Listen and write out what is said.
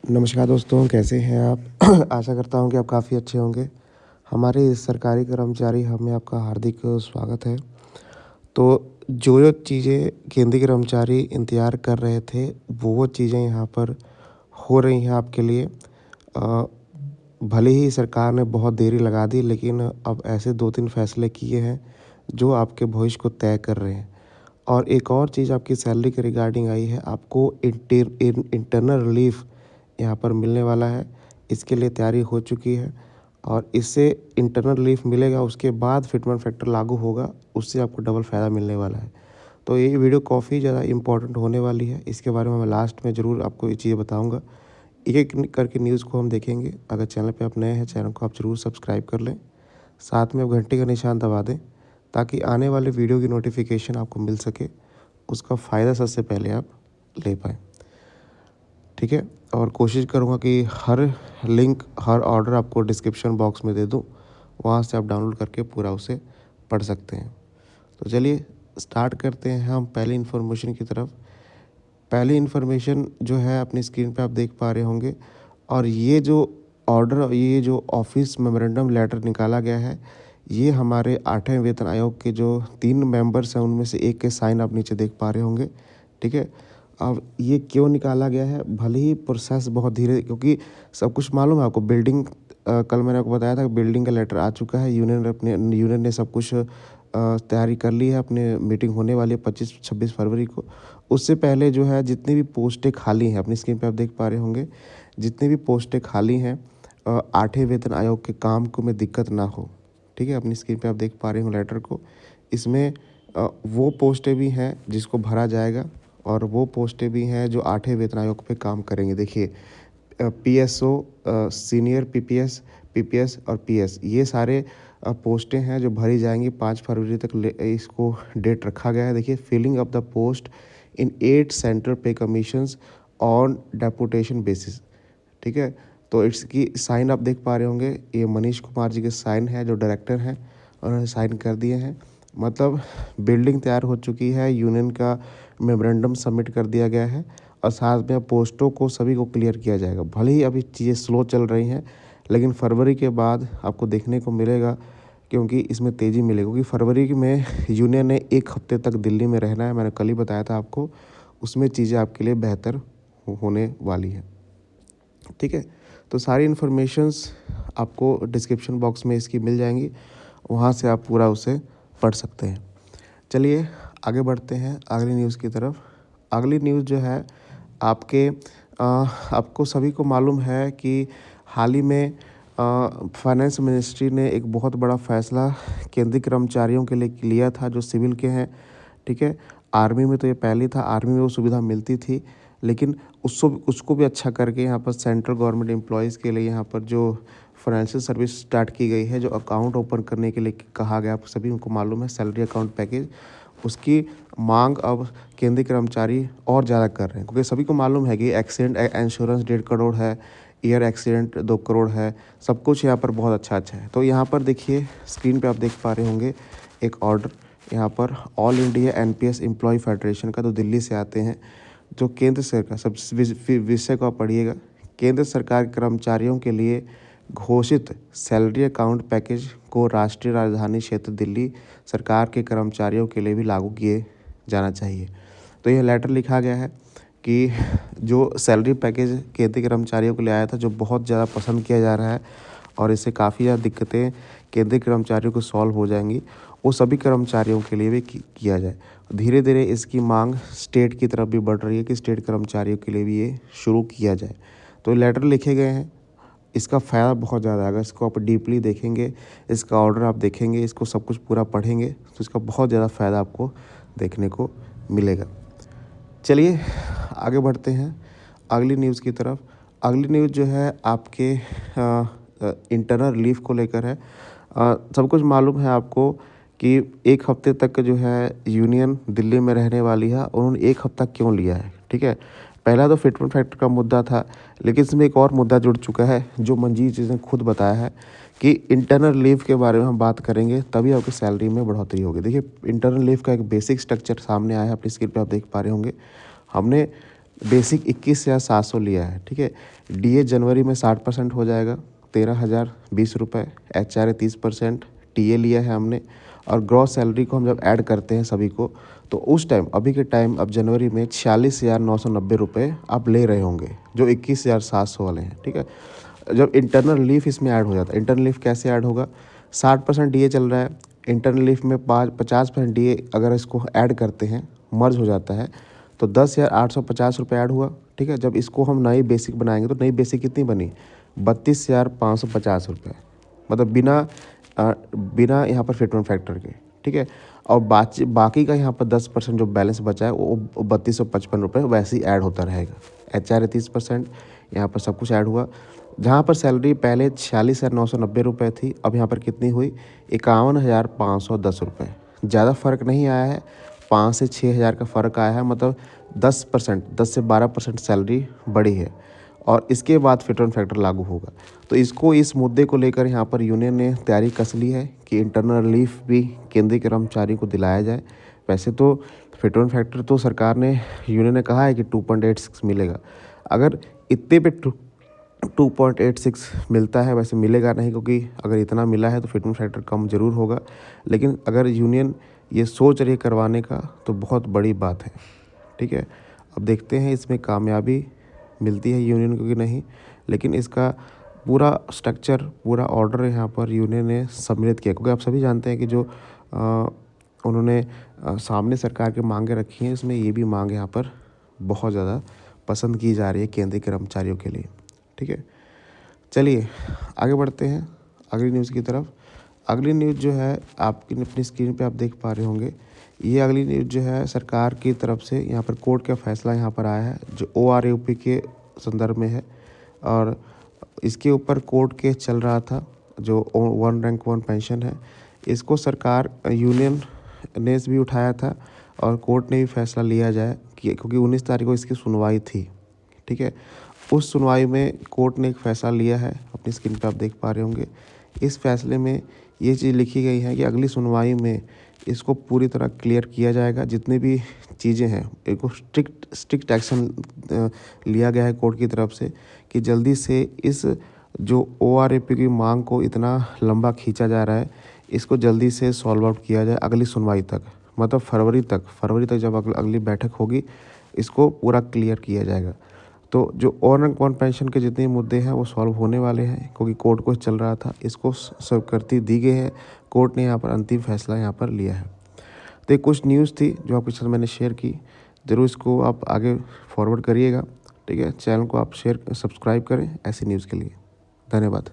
नमस्कार दोस्तों, कैसे हैं आप? आशा करता हूँ कि आप काफ़ी अच्छे होंगे। हमारे इस सरकारी कर्मचारी हब में आपका हार्दिक स्वागत है। तो जो चीज़ें केंद्रीय कर्मचारी इंतज़ार कर रहे थे, वो चीज़ें यहाँ पर हो रही हैं आपके लिए। भले ही सरकार ने बहुत देरी लगा दी, लेकिन अब ऐसे 2-3 फैसले किए हैं, जो आपके भविष्य को तय कर रहे हैं। और एक और चीज़ आपकी सैलरी के रिगार्डिंग आई है, आपको इंटरनल रिलीफ़ यहाँ पर मिलने वाला है। इसके लिए तैयारी हो चुकी है और इससे इंटरनल रिलीफ़ मिलेगा, उसके बाद फिटमेंट फैक्टर लागू होगा, उससे आपको डबल फ़ायदा मिलने वाला है। तो ये वीडियो काफ़ी ज़्यादा इम्पोर्टेंट होने वाली है। इसके बारे में मैं लास्ट में ज़रूर आपको ये चीज़ें बताऊँगा। एक-एक करके न्यूज़ को हम देखेंगे। अगर चैनल पे आप नए हैं, चैनल को आप ज़रूर सब्सक्राइब कर लें। साथ में आप घंटी का निशान दबा दें, ताकि आने वाले वीडियो की नोटिफ़िकेशन आपको मिल सके। उसका फ़ायदा सबसे पहले आप ले पाएँ। ठीक है? और कोशिश करूँगा कि हर लिंक, हर ऑर्डर आपको डिस्क्रिप्शन बॉक्स में दे दूँ। वहाँ से आप डाउनलोड करके पूरा उसे पढ़ सकते हैं। तो चलिए स्टार्ट करते हैं हम पहली इन्फॉर्मेशन की तरफ। पहली इन्फॉर्मेशन जो है अपनी स्क्रीन पे आप देख पा रहे होंगे, और ये जो ऑर्डर, ये जो ऑफिस मेमोरेंडम लेटर निकाला गया है, ये हमारे 8वें वेतन आयोग के जो 3 मेंबर्स हैं, उनमें से एक के साइन आप नीचे देख पा रहे होंगे। ठीक है? अब ये क्यों निकाला गया है? भले ही प्रोसेस बहुत धीरे, क्योंकि सब कुछ मालूम है आपको। कल मैंने आपको बताया था कि बिल्डिंग का लेटर आ चुका है। यूनियन ने सब कुछ तैयारी कर ली है। अपने मीटिंग होने वाली है 25-26 फरवरी को। उससे पहले जो है जितनी भी पोस्टें खाली हैं, अपनी स्क्रीन पे आप देख पा रहे होंगे, जितनी भी पोस्टें खाली हैं 8वें वेतन आयोग के काम को में दिक्कत ना हो। ठीक है? अपनी स्क्रीन पे आप देख पा रहे हो लेटर को। इसमें वो पोस्टें भी हैं जिसको भरा जाएगा, और वो पोस्टें भी हैं जो 8वें वेतन आयोग पे काम करेंगे। देखिए, पीएसओ, सीनियर पीपीएस, पीपीएस और पीएस, ये सारे पोस्टें हैं जो भरी जाएंगी। 5 फरवरी तक इसको डेट रखा गया है। देखिए, filling of the post in 8 central pay commissions on deputation basis. ठीक है? तो इसकी साइन आप देख पा रहे होंगे, ये मनीष कुमार जी के साइन है, जो डायरेक्टर हैं, उन्होंने साइन कर दिए हैं। मतलब बिल्डिंग तैयार हो चुकी है, यूनियन का मेमोरेंडम सबमिट कर दिया गया है, और साथ में पोस्टों को सभी को क्लियर किया जाएगा। भले ही अभी चीज़ें स्लो चल रही हैं, लेकिन फरवरी के बाद आपको देखने को मिलेगा, क्योंकि इसमें तेज़ी मिलेगी। क्योंकि फरवरी में यूनियन ने 1 हफ्ते तक दिल्ली में रहना है, मैंने कल ही बताया था आपको। उसमें चीज़ें आपके लिए बेहतर होने वाली हैं। ठीक है? तो सारी इन्फॉर्मेशंस आपको डिस्क्रिप्शन बॉक्स में इसकी मिल जाएंगी, वहाँ से आप पूरा उसे पढ़ सकते हैं। चलिए आगे बढ़ते हैं अगली न्यूज़ की तरफ। अगली न्यूज़ जो है आपको सभी को मालूम है कि हाल ही में फाइनेंस मिनिस्ट्री ने एक बहुत बड़ा फैसला केंद्रीय कर्मचारियों के लिए लिया था, जो सिविल के हैं। ठीक है? आर्मी में तो ये पहले था, आर्मी में वो सुविधा मिलती थी, लेकिन उसको भी अच्छा करके यहाँ पर सेंट्रल गवर्नमेंट एम्प्लॉयज़ के लिए यहाँ पर जो फाइनेंशियल सर्विस स्टार्ट की गई है, जो अकाउंट ओपन करने के लिए कहा गया, आप सभी को मालूम है, सैलरी अकाउंट पैकेज। उसकी मांग अब केंद्रीय कर्मचारी और ज़्यादा कर रहे हैं, क्योंकि सभी को मालूम है कि एक्सीडेंट इंश्योरेंस 1.5 करोड़ है, ईयर एक्सीडेंट 2 करोड़ है, सब कुछ यहाँ पर बहुत अच्छा है। तो यहाँ पर देखिए, स्क्रीन पे आप देख पा रहे होंगे एक ऑर्डर, यहाँ पर all India NPS employ federation का, तो दिल्ली से आते हैं, जो केंद्र सरकार, सब विषय को आप पढ़िएगा। केंद्र सरकार के कर्मचारियों के लिए घोषित सैलरी अकाउंट पैकेज को राष्ट्रीय राजधानी क्षेत्र दिल्ली सरकार के कर्मचारियों के लिए भी लागू किए जाना चाहिए। तो यह लेटर लिखा गया है कि जो सैलरी पैकेज केंद्रीय कर्मचारियों के लिए आया था, जो बहुत ज़्यादा पसंद किया जा रहा है, और इससे काफ़ी ज़्यादा दिक्कतें केंद्रीय कर्मचारियों को सॉल्व हो जाएंगी, वो सभी कर्मचारियों के लिए भी किया जाए। धीरे धीरे इसकी मांग स्टेट की तरफ भी बढ़ रही है कि स्टेट कर्मचारियों के लिए भी ये शुरू किया जाए। तो लेटर लिखे गए हैं, इसका फ़ायदा बहुत ज़्यादा है। अगर इसको आप डीपली देखेंगे, इसका ऑर्डर आप देखेंगे, इसको सब कुछ पूरा पढ़ेंगे, तो इसका बहुत ज़्यादा फ़ायदा आपको देखने को मिलेगा। चलिए आगे बढ़ते हैं अगली न्यूज़ की तरफ। अगली न्यूज़ जो है आपके इंटरनल रिलीफ को लेकर है। सब कुछ मालूम है आपको कि 1 हफ्ते तक जो है यूनियन दिल्ली में रहने वाली है। उन्होंने 1 हफ्ता क्यों लिया है? ठीक है? पहला तो फिटमेंट फैक्टर का मुद्दा था, लेकिन इसमें एक और मुद्दा जुड़ चुका है, जो मंजीत जी ने खुद बताया है कि इंटरनल लीव के बारे में हम बात करेंगे, तभी आपकी सैलरी में बढ़ोतरी होगी। देखिए, इंटरनल लीव का एक बेसिक स्ट्रक्चर सामने आया है, अपनी स्क्रीन पे आप देख पा रहे होंगे। हमने बेसिक 21,700 लिया है, ठीक है। डीए जनवरी में 60% हो जाएगा, 13,020 रुपये। एचआरए 30%, टीए लिया है हमने। और ग्रॉस सैलरी को हम जब ऐड करते हैं सभी को, तो उस टाइम, अभी के टाइम, अब जनवरी में 46,990 रुपये आप ले रहे होंगे, जो 21,700 वाले हैं, ठीक है। जब इंटरनल लीफ इसमें ऐड हो जाता है, इंटरनल लीफ कैसे ऐड होगा, 60% डीए चल रहा है, इंटरनल लीफ में 50% डीए अगर इसको ऐड करते हैं, मर्ज हो जाता है, तो 10,850 रुपये ऐड हुआ, ठीक है। जब इसको हम नई बेसिक बनाएंगे तो नई बेसिक कितनी बनी, 32,550 रुपये, मतलब बिना यहाँ पर फिटमेंट फैक्टर के, ठीक है। और बाकी का यहाँ पर 10% जो बैलेंस बचा है वो 32,155 रुपये वैसे ही ऐड होता रहेगा। एचआरए 30%, यहाँ पर सब कुछ ऐड हुआ। जहाँ पर सैलरी पहले 46,990 रुपये थी, अब यहाँ पर कितनी हुई, 51,510 रुपये। ज़्यादा फ़र्क नहीं आया है, 5 से 6 हज़ार का फ़र्क आया है, मतलब 10%, 10 से 12% सैलरी बढ़ी है। और इसके बाद फिटमेंट फैक्टर लागू होगा। तो इस मुद्दे को लेकर यहाँ पर यूनियन ने तैयारी कस ली है कि इंटरनल रिलीफ भी केंद्रीय कर्मचारी को दिलाया जाए। वैसे तो फिटमेंट फैक्टर तो सरकार ने, यूनियन ने कहा है कि 2.86 मिलेगा। अगर इतने पे 2.86 मिलता है, वैसे मिलेगा नहीं, क्योंकि अगर इतना मिला है तो फिटमेंट फैक्टर कम ज़रूर होगा। लेकिन अगर यूनियन ये सोच रही है करवाने का, तो बहुत बड़ी बात है, ठीक है। अब देखते हैं इसमें कामयाबी मिलती है यूनियन को कि नहीं, लेकिन इसका पूरा स्ट्रक्चर, पूरा ऑर्डर यहाँ पर यूनियन ने सम्मिलित किया, क्योंकि आप सभी जानते हैं कि जो उन्होंने सामने सरकार की मांगें रखी हैं, इसमें ये भी मांग यहाँ पर बहुत ज़्यादा पसंद की जा रही है केंद्रीय कर्मचारियों के लिए, ठीक है। चलिए आगे बढ़ते हैं अगली न्यूज़ की तरफ। अगली न्यूज़ जो है आपकी अपनी स्क्रीन पे आप देख पा रहे होंगे, ये अगली न्यूज़ जो है सरकार की तरफ से यहाँ पर कोर्ट का फैसला यहाँ पर आया है, जो ORUP के संदर्भ में है। और इसके ऊपर कोर्ट केस चल रहा था, जो 1 रैंक 1 पेंशन है, इसको सरकार, यूनियन ने भी उठाया था और कोर्ट ने भी फैसला लिया जाए कि, क्योंकि 19 तारीख को इसकी सुनवाई थी, ठीक है। उस सुनवाई में कोर्ट ने एक फ़ैसला लिया है, अपनी स्क्रीन पे आप देख पा रहे होंगे। इस फैसले में ये चीज़ लिखी गई है कि अगली सुनवाई में इसको पूरी तरह क्लियर किया जाएगा, जितनी भी चीज़ें हैं इनको स्ट्रिक्ट एक्शन लिया गया है कोर्ट की तरफ से, कि जल्दी से इस जो ORUP की मांग को इतना लंबा खींचा जा रहा है, इसको जल्दी से सॉल्व आउट किया जाए अगली सुनवाई तक, मतलब फरवरी तक जब अगली बैठक होगी, इसको पूरा क्लियर किया जाएगा। तो जो और कौन पेंशन के जितने मुद्दे हैं वो सॉल्व होने वाले हैं, क्योंकि कोर्ट को चल रहा था, इसको स्वीकृति दी गई है, कोर्ट ने यहाँ पर अंतिम फैसला यहाँ पर लिया है। तो ये कुछ न्यूज़ थी जो आपके साथ मैंने शेयर की, ज़रूर इसको आप आगे फॉरवर्ड करिएगा, ठीक है। चैनल को आप सब्सक्राइब करें ऐसी न्यूज़ के लिए। धन्यवाद।